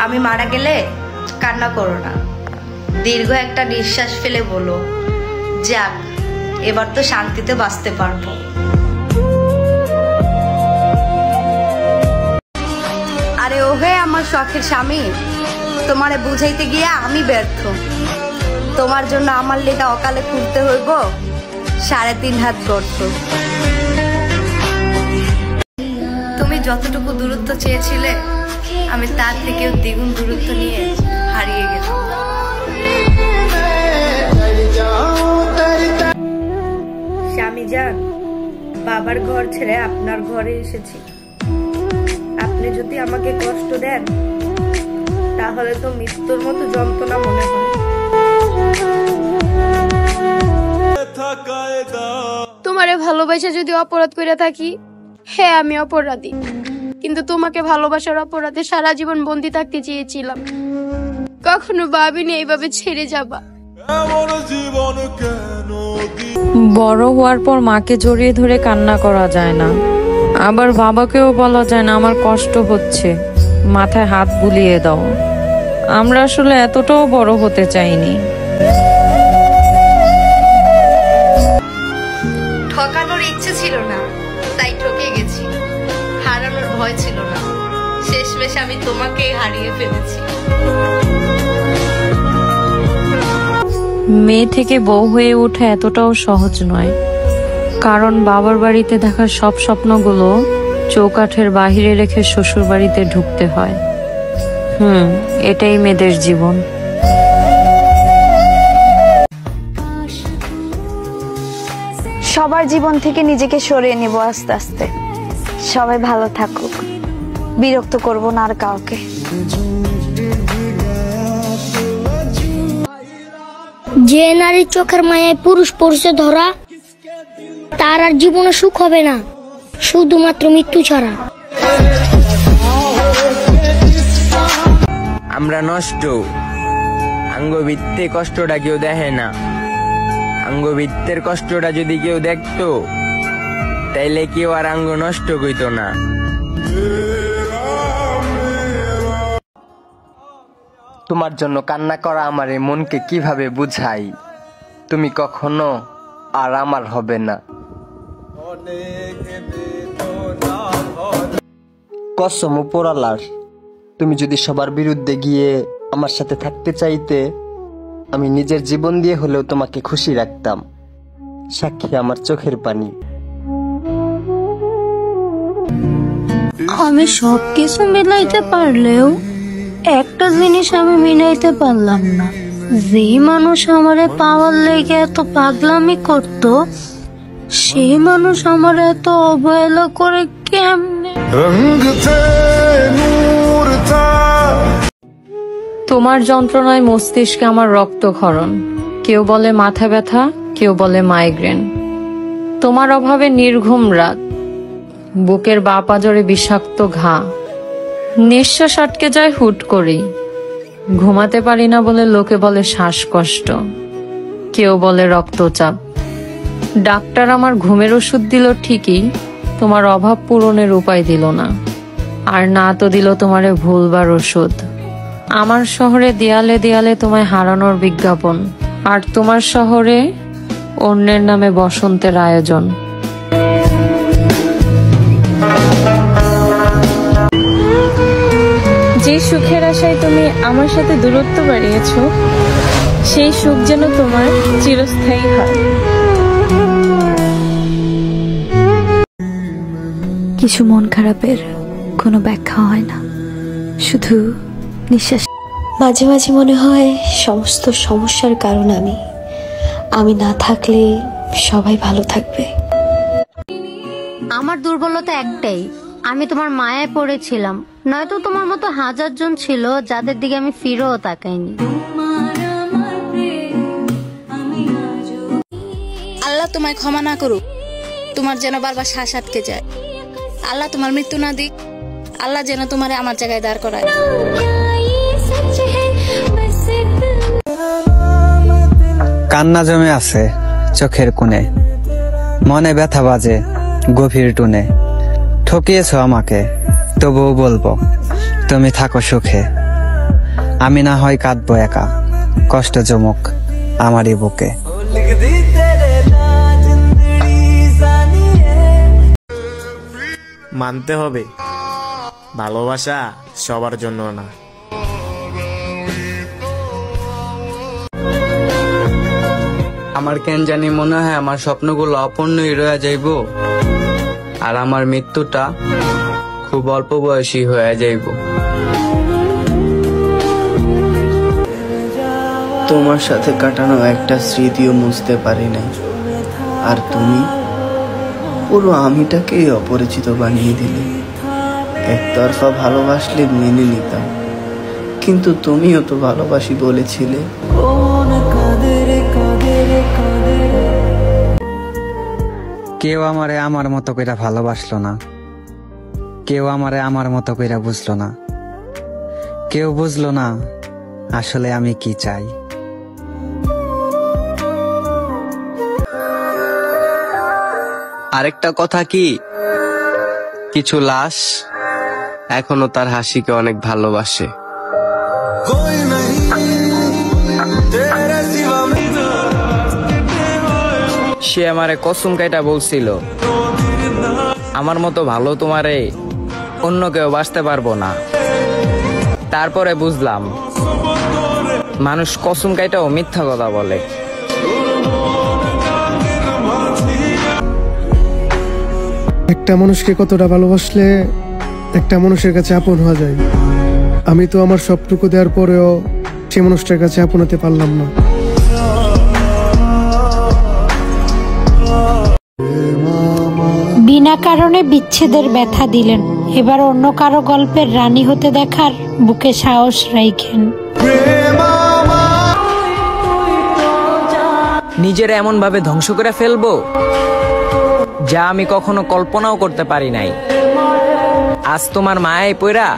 আমি মারা গেলে কান্না করো না, দীর্ঘ একটা নিঃশ্বাস ফেলে বলো, যাক এবার তো শান্তিতে বাঁচতে পারবো। আরে ওহে আমার শখের স্বামী, তোমারে বুঝাইতে গিয়া আমি ব্যর্থ। তোমার জন্য আমার লেগা অকালে খুঁজতে হইব 3.5 হাত গর্ত। তুমি যতটুকু দূরত্ব চেয়েছিলে আমি তার থেকেও দ্বিগুণ দূরত্ব নিয়ে হারিয়ে গেলাম। স্বামী যান, বাবার ঘর ছেড়ে আপনার ঘরে এসেছি। আপনি যদি আমাকে কষ্ট দেন তাহলে তো মৃত্যুর মতো যন্ত্রণা মনে হয়। তোমারে ভালোবাসা যদি অপরাধ করে থাকি, হ্যাঁ আমি অপরাধী, কিন্তু তোমাকে ভালোবাসার অপরাধে সারা জীবন বন্দি থাকতে চেয়েছিলাম। কখনো ভাবিনি এইভাবে ছেড়ে যাবা। বড় হওয়ার পর মাকে জড়িয়ে ধরে কান্না করা যায় না, আবার বাবাকেও বলা যায় না আমার কষ্ট হচ্ছে, মাথায় হাত বুলিয়ে দাও। আমরা আসলে এতটাও বড় হতে চাইনি। ঠকানোর ইচ্ছে ছিল না, তাই ঠকে গেছি। হারানোর ভয় ছিল না, শেষমেশ আমি তোমাকেই হারিয়ে ফেলেছি। মেয়ে থেকে বউ হয়ে ওঠা এতটাও সহজ নয়, কারণ বাবার বাড়িতে দেখা সব স্বপ্নগুলো চৌকাঠের বাহিরে রেখে শ্বশুর বাড়িতে ঢুকতে হয়। এটাই মেয়েদের জীবন। সবার জীবন থেকে নিজেকে সরিয়ে নিব আস্তে আস্তে। সবাই ভালো থাকুক, বিরক্ত করব না আর কাউকে। যে নারীর চোখের মায়ায় পুরুষ পড়ছে ধরা, তার আর জীবনে সুখ হবে না, শুধুমাত্র মৃত্যু ছাড়া। আমরা নষ্ট, আঙ্গবৃত্তে কষ্টটা কেউ দেখে না। আঙ্গবৃত্তের কষ্টটা যদি কেউ দেখতো তাইলে কেউ আর আঙ্গ নষ্ট কইত না। তোমার জন্য কান্না করা আমার এই মনকে কিভাবে বুঝাই, তুমি কখনো আর আমার হবে না। কসম উপরালার, তুমি যদি সবার বিরুদ্ধে গিয়ে আমার সাথে থাকতে চাইতে, আমি নিজের জীবন দিয়ে হলেও তোমাকে খুশি রাখতাম। সাক্ষী আমার চোখের পানি। আমি সবকিছু মিলাইতে পারলেও একটা জিনিস আমি মিলাইতে পারলাম না, যে মানুষ আমারে পাওয়ার লেগে এত পাগলামি করত, সেই মানুষ আমার এত অবহেলা করে কেমনে। তোমার যন্ত্রণায় মস্তিষ্কে আমার রক্তক্ষরণ, কেউ বলে মাথা ব্যথা, কেউ বলে মাইগ্রেন। তোমার অভাবে নির্ঘুম রাত, বুকের বাঁ পাঁজরে বিষাক্ত ঘা, নিঃশ্বাস আটকে যায় হুট করেই। ঘুমাতে পারি না বলে লোকে বলে শ্বাসকষ্ট, কেউ বলে রক্তচাপ। ডাক্তার আমার ঘুমের ওষুধ দিল ঠিকই, তোমার অভাব পূরণের উপায় দিল না, আর না তো দিল তোমারে ভুলবার ওষুধ। আমার শহরে দেয়ালে দেয়ালে তোমায় হারানোর বিজ্ঞাপন, আর তোমার শহরে অন্যের নামে বসন্তের আয়োজন। যে সুখের আশায় তুমি আমার সাথে দূরত্ব বাড়িয়েছো, সেই সুখ যেন তোমার চিরস্থায়ী হয়। কিছু মন খারাপের কোনো ব্যাখ্যা হয় না, শুধু নিঃশ্বাস। মাঝে মাঝে মনে হয় সমস্ত সমস্যার কারণ আমি না থাকলে সবাই ভালো থাকবে। আমার দুর্বলতা একটাই, আমি তোমার মায়ায় পড়েছিলাম, নয়তো তোমার মতো হাজার জন ছিল যাদের দিকে আমি ফিরেও তাকাইনি। আল্লাহ তোমায় ক্ষমা না করুক, তোমার যেন বারবার শ্বাস আটকে যায়। আল্লাহ তোমার মৃত্যু না দিক, আল্লাহ যেন তোমারে আমার জায়গায় দাঁড় করায়। কান্না জমে আছে চোখের কোণে, মনে ব্যথা বাজে গভীর টুনে। ঠকিয়েছ আমাকে, তবুও বলবো তুমি থাকো সুখে। আমি না হয় কাঁদবো একা, কষ্ট জমুক আমারই বুকে। মানতে হবে ভালোবাসা সবার জন্য না। আমার কেন জানি মনে হয় আমার স্বপ্নগুলো অপূর্ণই রয়ে যাইব, আর আমার মৃত্যুটা খুব অল্প বয়সী হয়ে যাইব। তোমার সাথে কাটানো একটা স্মৃতিও মুছতে পারি নাই, আর তুমি পুরো আমিটাকেই অপরিচিত বানিয়ে দিলে। একতরফা ভালোবাসলে মেনে নিতাম, কিন্তু তুমিও তো ভালোবাসি বলেছিলে। কেউ আমারে আমার মতো কইরা ভালোবাসলো না, কেউ আমারে আমার মতো কইরা বুঝলো না, কেউ বুঝলো না আসলে আমি কি চাই। আরেকটা কথা কি, কিছু লাশ এখনো তার হাসিকে অনেক ভালোবাসে। সে আমারে কসম কাইটা বলছিল, আমার মতো ভালো তোমারে অন্য কেউ বাঁচতে পারবো না। তারপরে বুঝলাম মানুষ কসম কাইটাও মিথ্যা কথা বলে। একটা মানুষকে কতটা ভালোবাসলে একটা মানুষের কাছে আপন হওয়া যায়। আমি তো আমার সবটুকু দেওয়ার পরেও সে মানুষটার কাছে আপন হতে পারলাম না। বিনা কারণে বিচ্ছেদের ব্যথা দিলেন, এবার অন্য কারো গল্পের রানী হতে দেখার বুকে সাহস রাখেন। নিজের এমন ভাবে ধ্বংস করে ফেলবো যা আমি কখনো কল্পনাও করতে পারি নাই। আজ তোমার মায়ায় পইরা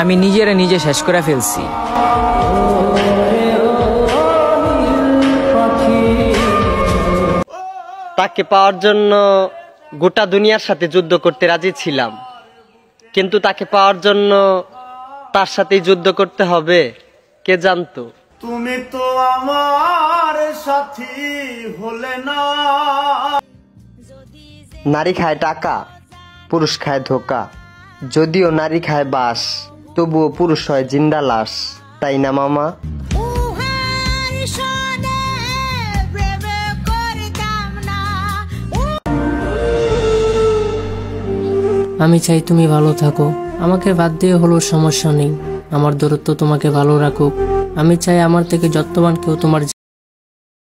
আমি নিজেরে নিজে শেষ করে ফেলছি। তাকে পাওয়ার জন্য গোটা দুনিয়ার সাথে যুদ্ধ করতে রাজি ছিলাম, কিন্তু তাকে পাওয়ার জন্য তার সাথেই যুদ্ধ করতে হবে কে জানতো। তুমি তো আমার সাথী হলে না। নারী খায় টাকা, পুরুষ খায় ধোকা, যদিও নারী খায় বাস, তবুও পুরুষ হয় জিন্দা লাশ, তাই না মামা? আমি চাই তুমি ভালো থাকো, আমাকে বাদ দিয়ে হলো সমস্যা নেই, আমার দূরত্ব তোমাকে ভালো রাখুক। আমি চাই আমার থেকে যত্নবান কেউ তোমার